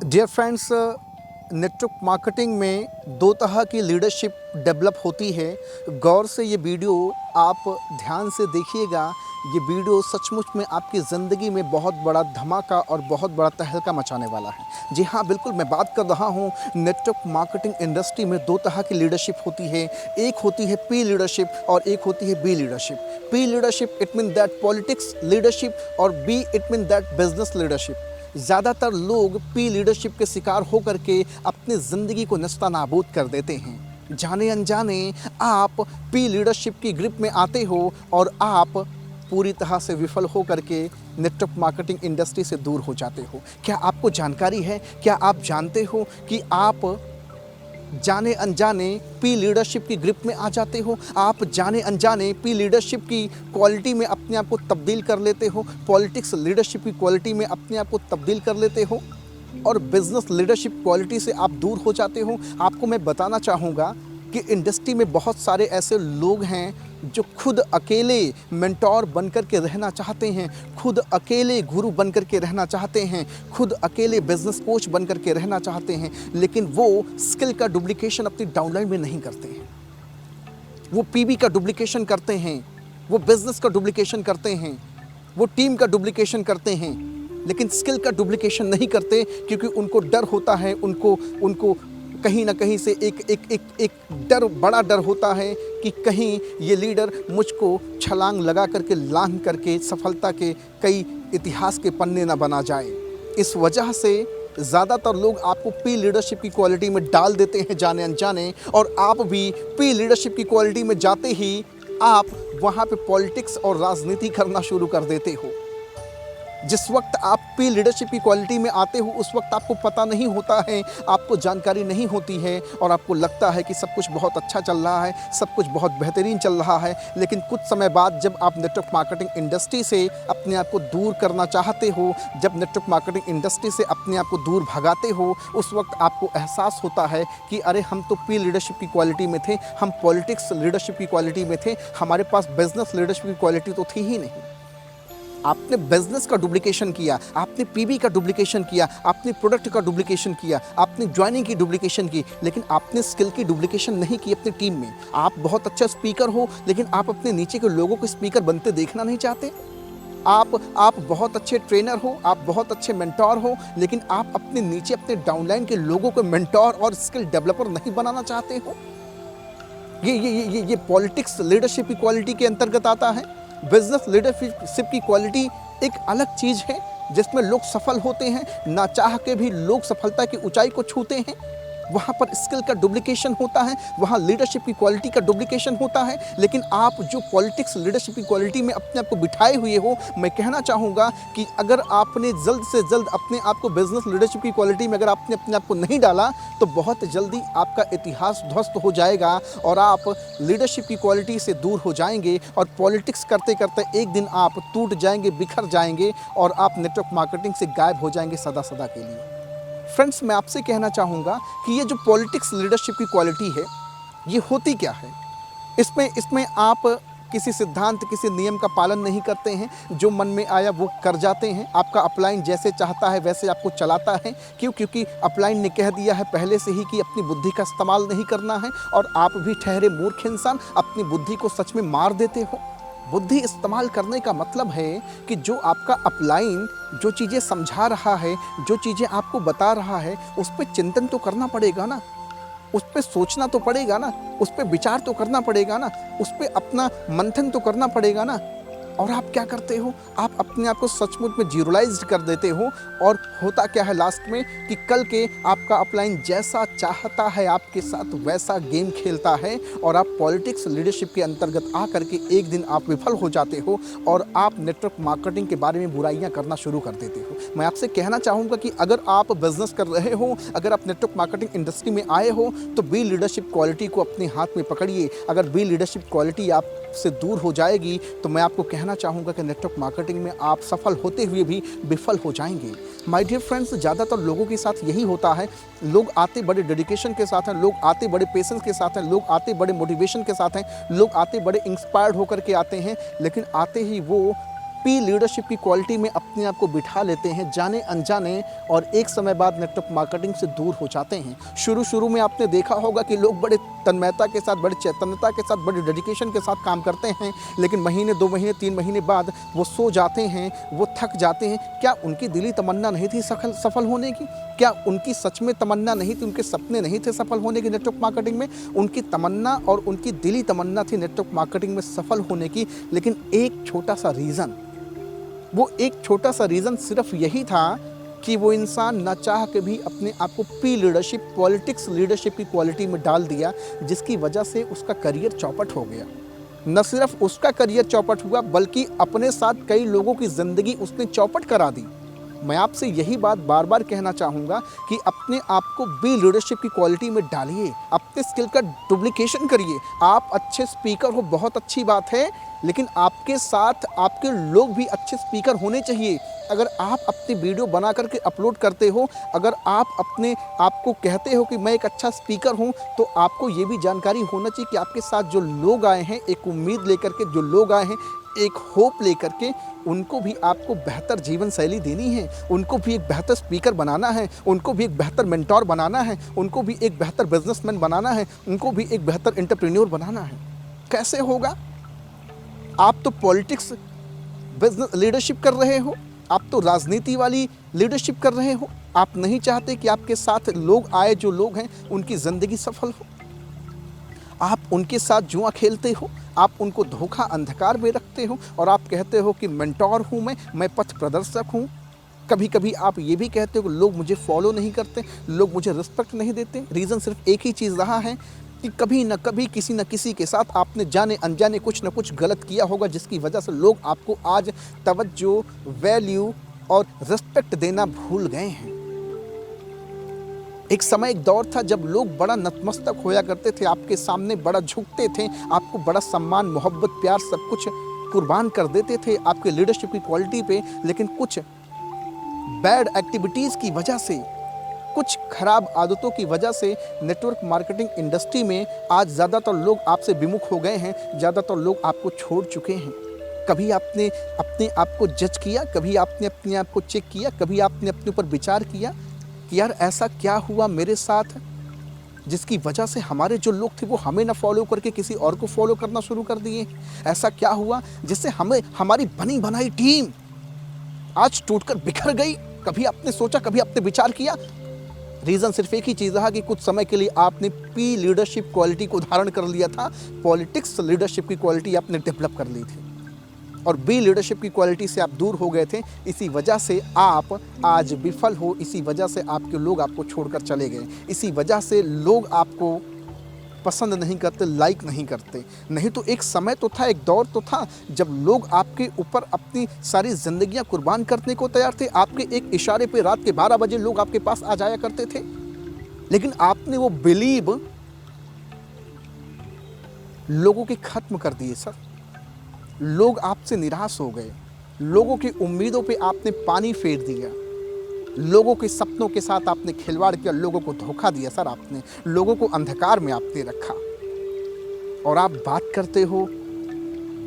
Dear friends, network marketing में दो तरह की लीडरशिप डेवलप होती है। गौर से ये वीडियो आप ध्यान से देखिएगा। ये वीडियो सचमुच में आपकी ज़िंदगी में बहुत बड़ा धमाका और बहुत बड़ा तहलका मचाने वाला है। जी हाँ, बिल्कुल मैं बात कर रहा हूँ। नेटवर्क मार्केटिंग इंडस्ट्री में दो तरह की लीडरशिप होती है। एक होती है पी लीडरशिप और एक होती है B leadership. P leadership it mean that politics leadership और B it mean that business leadership. ज़्यादातर लोग पी लीडरशिप के शिकार होकर के अपनी ज़िंदगी को नस्तानाबूद कर देते हैं। जाने अनजाने आप पी लीडरशिप की ग्रिप में आते हो और आप पूरी तरह से विफल हो करके नेटवर्क मार्केटिंग इंडस्ट्री से दूर हो जाते हो। क्या आपको जानकारी है? क्या आप जानते हो कि आप जाने अनजाने पी लीडरशिप की ग्रिप में आ जाते हो? आप जाने अनजाने पी लीडरशिप की क्वालिटी में अपने आप को तब्दील कर लेते हो, पॉलिटिक्स लीडरशिप की क्वालिटी में अपने आप को तब्दील कर लेते हो और बिजनेस लीडरशिप क्वालिटी से आप दूर हो जाते हो। आपको मैं बताना चाहूँगा कि इंडस्ट्री में बहुत सारे ऐसे लोग हैं जो खुद अकेले मेंटोर बनकर के रहना चाहते हैं, खुद अकेले गुरु बनकर के रहना चाहते हैं, खुद अकेले बिजनेस कोच बनकर के रहना चाहते हैं, लेकिन वो स्किल का डुप्लीकेशन अपनी डाउनलाइन में नहीं करते हैं। वो पीबी का डुप्लीकेशन करते हैं, वो बिजनेस का डुप्लीकेशन करते हैं, वो टीम का डुप्लीकेशन करते हैं, लेकिन स्किल का डुप्लीकेशन नहीं करते क्योंकि उनको डर होता है। उनको कहीं ना कहीं से एक डर, बड़ा डर होता है कि कहीं ये लीडर मुझको छलांग लगा करके लांघ करके सफलता के कई इतिहास के पन्ने ना बना जाए। इस वजह से ज़्यादातर लोग आपको पी लीडरशिप की क्वालिटी में डाल देते हैं जाने अनजाने, और आप भी पी लीडरशिप की क्वालिटी में जाते ही आप वहाँ पे पॉलिटिक्स और राजनीति करना शुरू कर देते हो। जिस वक्त आप पी लीडरशिप की क्वालिटी में आते हो उस वक्त आपको पता नहीं होता है, आपको जानकारी नहीं होती है और आपको लगता है कि सब कुछ बहुत अच्छा चल रहा है, सब कुछ बहुत बेहतरीन चल रहा है। लेकिन कुछ समय बाद जब आप नेटवर्क मार्केटिंग इंडस्ट्री से अपने आप को दूर करना चाहते हो, जब नेटवर्क मार्केटिंग इंडस्ट्री से अपने आप को दूर भगाते हो, उस वक्त आपको एहसास होता है कि अरे हम तो पी लीडरशिप की क्वालिटी में थे, हम पॉलिटिक्स लीडरशिप की क्वालिटी में थे, हमारे पास बिजनेस लीडरशिप की क्वालिटी तो थी ही नहीं। आपने बिजनेस का डुप्लीकेशन किया, आपने पीबी का डुप्लीकेशन किया, आपने प्रोडक्ट का डुप्लीकेशन किया, आपने ज्वाइनिंग की डुप्लीकेशन की, लेकिन आपने स्किल की डुप्लीकेशन नहीं की अपनी टीम में। आप बहुत अच्छा स्पीकर हो लेकिन आप अपने नीचे के लोगों को स्पीकर बनते देखना नहीं चाहते। आप बहुत अच्छे ट्रेनर हो, आप बहुत अच्छे मेंटोर हो, लेकिन आप अपने नीचे अपने डाउनलाइन के लोगों को मेंटोर और स्किल डेवलपर नहीं बनाना चाहते हो। ये पॉलिटिक्स लीडरशिप की क्वालिटी के अंतर्गत आता है। बिजनेस लीडरशिप की क्वालिटी एक अलग चीज़ है जिसमें लोग सफल होते हैं, ना चाह के भी लोग सफलता की ऊंचाई को छूते हैं। वहाँ पर स्किल का डुप्लीकेशन होता है, वहाँ लीडरशिप की क्वालिटी का डुप्लीकेशन होता है। लेकिन आप जो पॉलिटिक्स लीडरशिप की क्वालिटी में अपने आप को बिठाए हुए हो, मैं कहना चाहूँगा कि अगर आपने जल्द से जल्द अपने आप को बिजनेस लीडरशिप की क्वालिटी में अगर आपने अपने आप को नहीं डाला तो बहुत जल्दी आपका इतिहास ध्वस्त हो जाएगा और आप लीडरशिप की क्वालिटी से दूर हो जाएंगे और पॉलिटिक्स करते करते एक दिन आप टूट जाएंगे, बिखर जाएंगे और आप नेटवर्क मार्केटिंग से गायब हो जाएंगे सदा सदा के लिए। फ्रेंड्स, मैं आपसे कहना चाहूँगा कि ये जो पॉलिटिक्स लीडरशिप की क्वालिटी है, ये होती क्या है? इसमें आप किसी सिद्धांत, किसी नियम का पालन नहीं करते हैं, जो मन में आया वो कर जाते हैं। आपका अपलाइन जैसे चाहता है वैसे आपको चलाता है। क्यों? क्योंकि अपलाइन ने कह दिया है पहले से ही कि अपनी बुद्धि का इस्तेमाल नहीं करना है, और आप भी ठहरे मूर्ख इंसान अपनी बुद्धि को सच में मार देते हो। बुद्धि इस्तेमाल करने का मतलब है कि जो आपका अपलाइन जो चीज़ें समझा रहा है, जो चीज़ें आपको बता रहा है, उस पर चिंतन तो करना पड़ेगा ना, उस पर सोचना तो पड़ेगा ना, उस पर विचार तो करना पड़ेगा ना, उस पर अपना मंथन तो करना पड़ेगा ना। और आप क्या करते हो? आप अपने आप को सचमुच में जीरोलाइज्ड कर देते हो, और होता क्या है लास्ट में कि कल के आपका अपलाइन जैसा चाहता है आपके साथ वैसा गेम खेलता है, और आप पॉलिटिक्स लीडरशिप के अंतर्गत आ करके एक दिन आप विफल हो जाते हो और आप नेटवर्क मार्केटिंग के बारे में बुराइयां करना शुरू कर देते हो। मैं आपसे कहना चाहूँगा कि अगर आप बिजनेस कर रहे हो, अगर आप नेटवर्क मार्केटिंग इंडस्ट्री में आए हो, तो बी लीडरशिप क्वालिटी को अपने हाथ में पकड़िए। अगर बी लीडरशिप क्वालिटी आपसे दूर हो जाएगी तो मैं आपको कहना चाहूँगा कि नेटवर्क मार्केटिंग में आप सफल होते हुए भी विफल हो जाएंगे। माय डियर फ्रेंड्स, ज़्यादातर लोगों के साथ यही होता है। लोग आते बड़े डेडिकेशन के साथ हैं, लोग आते बड़े पेशेंस के साथ हैं, लोग आते बड़े मोटिवेशन के साथ हैं, लोग आते बड़े इंस्पायर्ड होकर के आते हैं, लेकिन आते ही वो पी लीडरशिप की क्वालिटी में अपने आप को बिठा लेते हैं जाने अनजाने, और एक समय बाद नेटवर्क मार्केटिंग से दूर हो जाते हैं। शुरू में आपने देखा होगा कि लोग बड़े तन्मयता के साथ, बड़े चैतन्यता के साथ, बड़े डेडिकेशन के साथ काम करते हैं, लेकिन महीने 2 महीने 3 महीने बाद वो सो जाते हैं, वो थक जाते हैं। क्या उनकी दिली तमन्ना नहीं थी सफल होने की? क्या उनकी सच में तमन्ना नहीं थी, उनके सपने नहीं थे सफल होने की नेटवर्क मार्केटिंग में? उनकी तमन्ना और उनकी दिली तमन्ना थी नेटवर्क मार्केटिंग में सफल होने की, लेकिन एक छोटा सा रीज़न सिर्फ यही था कि वो इंसान ना चाह के भी अपने आप को पी लीडरशिप, पॉलिटिक्स लीडरशिप की क्वालिटी में डाल दिया, जिसकी वजह से उसका करियर चौपट हो गया। न सिर्फ उसका करियर चौपट हुआ, बल्कि अपने साथ कई लोगों की ज़िंदगी उसने चौपट करा दी। मैं आपसे यही बात बार बार कहना चाहूँगा कि अपने आप को बी लीडरशिप की क्वालिटी में डालिए, अपने स्किल का डुप्लीकेशन करिए। आप अच्छे स्पीकर हो, बहुत अच्छी बात है, लेकिन आपके साथ आपके लोग भी अच्छे स्पीकर होने चाहिए। अगर आप अपनी वीडियो बना करके अपलोड करते हो, अगर आप अपने आप को कहते हो कि मैं एक अच्छा स्पीकर हूं, तो आपको ये भी जानकारी होना चाहिए कि आपके साथ जो लोग आए हैं, एक उम्मीद लेकर के जो लोग आए हैं, एक होप लेकर के, उनको भी आपको बेहतर जीवन शैली देनी है, उनको भी एक बेहतर स्पीकर बनाना है, उनको भी एक बेहतर मेंटोर बनाना है, उनको भी एक बेहतर बिजनेसमैन बनाना है, उनको भी एक बेहतर एंटरप्रेन्योर बनाना है। कैसे होगा? आप तो पॉलिटिक्स बिजनेस लीडरशिप कर रहे हो, आप तो राजनीति वाली लीडरशिप कर रहे हो। आप नहीं चाहते कि आपके साथ लोग आए, जो लोग हैं उनकी ज़िंदगी सफल हो। आप उनके साथ जुआ खेलते हो, आप उनको धोखा अंधकार में रखते हो, और आप कहते हो कि मेंटोर हूँ मैं पथ प्रदर्शक हूँ। कभी कभी आप ये भी कहते हो कि लोग मुझे फॉलो नहीं करते, लोग मुझे रिस्पेक्ट नहीं देते। रीज़न सिर्फ एक ही चीज़ रहा है कि कभी न कभी किसी न किसी के साथ आपने जाने अनजाने कुछ न कुछ गलत किया होगा, जिसकी वजह से लोग आपको आज तवज्जो, वैल्यू और रिस्पेक्ट देना भूल गए हैं। एक समय, एक दौर था जब लोग बड़ा नतमस्तक होया करते थे, आपके सामने बड़ा झुकते थे, आपको बड़ा सम्मान, मोहब्बत, प्यार सब कुछ कुर्बान कर देते थे आपके लीडरशिप की क्वालिटी पे। लेकिन कुछ बैड एक्टिविटीज़ की वजह से, कुछ खराब आदतों की वजह से नेटवर्क मार्केटिंग इंडस्ट्री में आज ज़्यादातर लोग आपसे विमुख हो गए हैं, ज़्यादातर लोग आपको छोड़ चुके हैं। कभी आपने अपने आप को जज किया, कभी आपने अपने आप को चेक किया, कभी आपने अपने ऊपर विचार किया कि यार ऐसा क्या हुआ मेरे साथ, जिसकी वजह से हमारे जो लोग थे वो हमें ना फॉलो करके किसी और को फॉलो करना शुरू कर दिए? ऐसा क्या हुआ जिससे हमें, हमारी बनी बनाई टीम आज टूटकर बिखर गई? कभी आपने सोचा, कभी आपने विचार किया? रीज़न सिर्फ एक ही चीज़ रहा कि कुछ समय के लिए आपने पी लीडरशिप क्वालिटी को धारण कर लिया था, पॉलिटिक्स लीडरशिप की क्वालिटी आपने डेवलप कर ली थी, और बी लीडरशिप की क्वालिटी से आप दूर हो गए थे। इसी वजह से आप आज विफल हो, इसी वजह से आपके लोग आपको छोड़कर चले गए, इसी वजह से लोग आपको पसंद नहीं करते, लाइक नहीं करते। नहीं तो एक समय तो था, एक दौर तो था जब लोग आपके ऊपर अपनी सारी जिंदगियां कुर्बान करने को तैयार थे। आपके एक इशारे पे रात के 12 बजे लोग आपके पास आ जाया करते थे, लेकिन आपने वो बिलीव लोगों के खत्म कर दिए सर। लोग आपसे निराश हो गए, लोगों की उम्मीदों पे आपने पानी फेर दिया, लोगों के सपनों के साथ आपने खिलवाड़ किया, लोगों को धोखा दिया सर आपने, लोगों को अंधकार में आपने रखा। और आप बात करते हो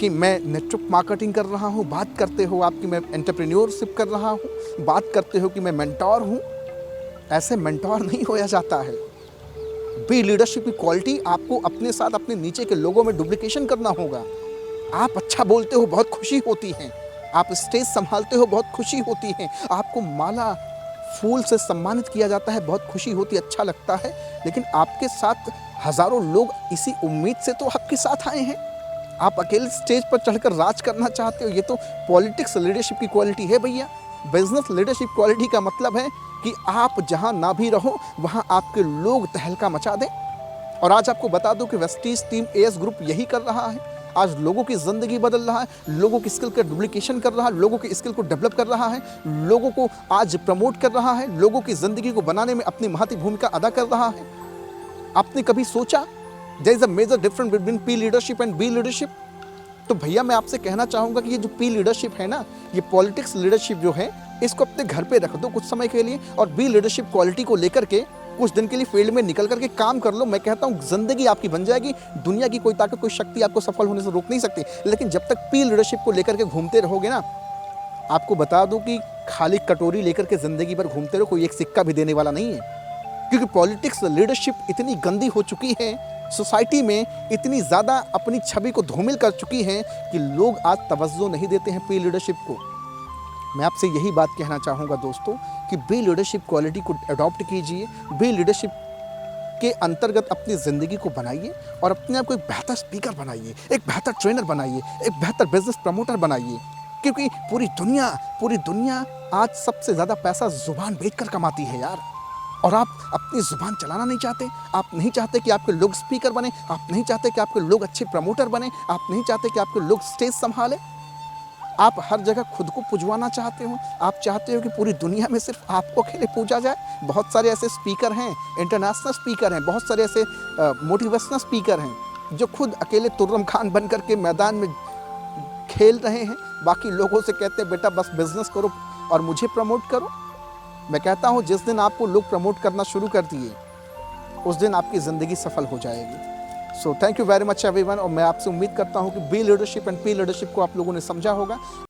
कि मैं नेटवर्क मार्केटिंग कर रहा हूँ, बात करते हो आपकी मैं एंटरप्रेन्योरशिप कर रहा हूँ, बात करते हो कि मैं मेंटोर हूँ। ऐसे मेंटोर नहीं होया जाता है। बी लीडरशिप की क्वालिटी आपको अपने साथ, अपने नीचे के लोगों में डुप्लीकेशन करना होगा। आप अच्छा बोलते हो, बहुत खुशी होती है, आप स्टेज संभालते हो, बहुत खुशी होती है, आपको माला फूल से सम्मानित किया जाता है, बहुत खुशी होती है, अच्छा लगता है। लेकिन आपके साथ हज़ारों लोग इसी उम्मीद से तो आपके साथ आए हैं। आप अकेले स्टेज पर चढ़कर राज करना चाहते हो। ये तो पॉलिटिक्स लीडरशिप की क्वालिटी है भैया। बिजनेस लीडरशिप क्वालिटी का मतलब है कि आप जहाँ ना भी रहो, वहाँ आपके लोग तहलका मचा दें। और आज आपको बता दूं कि वेस्टीज टीम एएस ग्रुप यही कर रहा है। आज लोगों की ज़िंदगी बदल रहा है, लोगों की स्किल का डुप्लीकेशन कर रहा है, लोगों की स्किल को डेवलप कर रहा है, लोगों को आज प्रमोट कर रहा है, लोगों की ज़िंदगी को बनाने में अपनी महत्वपूर्ण भूमिका अदा कर रहा है। आपने कभी सोचा there is a major difference between P leadership and B leadership? तो भैया मैं आपसे कहना चाहूँगा कि ये जो पी लीडरशिप है ना, ये पॉलिटिक्स लीडरशिप जो है, इसको अपने घर पे रख दो कुछ समय के लिए, और बी लीडरशिप क्वालिटी को लेकर के कुछ दिन के लिए फील्ड में निकल करके काम कर लो। मैं कहता हूँ ज़िंदगी आपकी बन जाएगी। दुनिया की कोई ताकत, कोई शक्ति आपको सफल होने से रोक नहीं सकती। लेकिन जब तक पी लीडरशिप को लेकर के घूमते रहोगे ना, आपको बता दूं कि खाली कटोरी लेकर के ज़िंदगी भर घूमते रहो, कोई एक सिक्का भी देने वाला नहीं है। क्योंकि पॉलिटिक्स, लीडरशिप इतनी गंदी हो चुकी है, सोसाइटी में इतनी ज़्यादा अपनी छवि को धूमिल कर चुकी है कि लोग आज तवज्जो नहीं देते हैं बी लीडरशिप को। मैं आपसे यही बात कहना चाहूँगा दोस्तों कि बी लीडरशिप क्वालिटी को अडॉप्ट कीजिए, बी लीडरशिप के अंतर्गत अपनी ज़िंदगी को बनाइए और अपने आप को एक बेहतर स्पीकर बनाइए, एक बेहतर ट्रेनर बनाइए, एक बेहतर बिजनेस प्रमोटर बनाइए। क्योंकि पूरी दुनिया आज सबसे ज़्यादा पैसा ज़ुबान बेचकर कमाती है यार। और आप अपनी ज़ुबान चलाना नहीं चाहते, आप नहीं चाहते कि आपके लोग स्पीकर बने, आप नहीं चाहते कि आपके लोग अच्छे प्रमोटर बने, आप नहीं चाहते कि आपके लोग स्टेज संभालें। आप हर जगह खुद को पुजवाना चाहते हो, आप चाहते हो कि पूरी दुनिया में सिर्फ आपको अकेले पूजा जाए। बहुत सारे ऐसे स्पीकर हैं, इंटरनेशनल स्पीकर हैं, बहुत सारे ऐसे मोटिवेशनल स्पीकर हैं जो खुद अकेले तुर्रम खान बन करके मैदान में खेल रहे हैं, बाकी लोगों से कहते हैं बेटा बस बिजनेस करो और मुझे प्रमोट करो। मैं कहता हूँ जिस दिन आपको लोग प्रमोट करना शुरू कर दिए उस दिन आपकी ज़िंदगी सफल हो जाएगी। So thank you very much everyone, और मैं आपसे उम्मीद करता हूँ कि B leadership and P leadership को आप लोगों ने समझा होगा।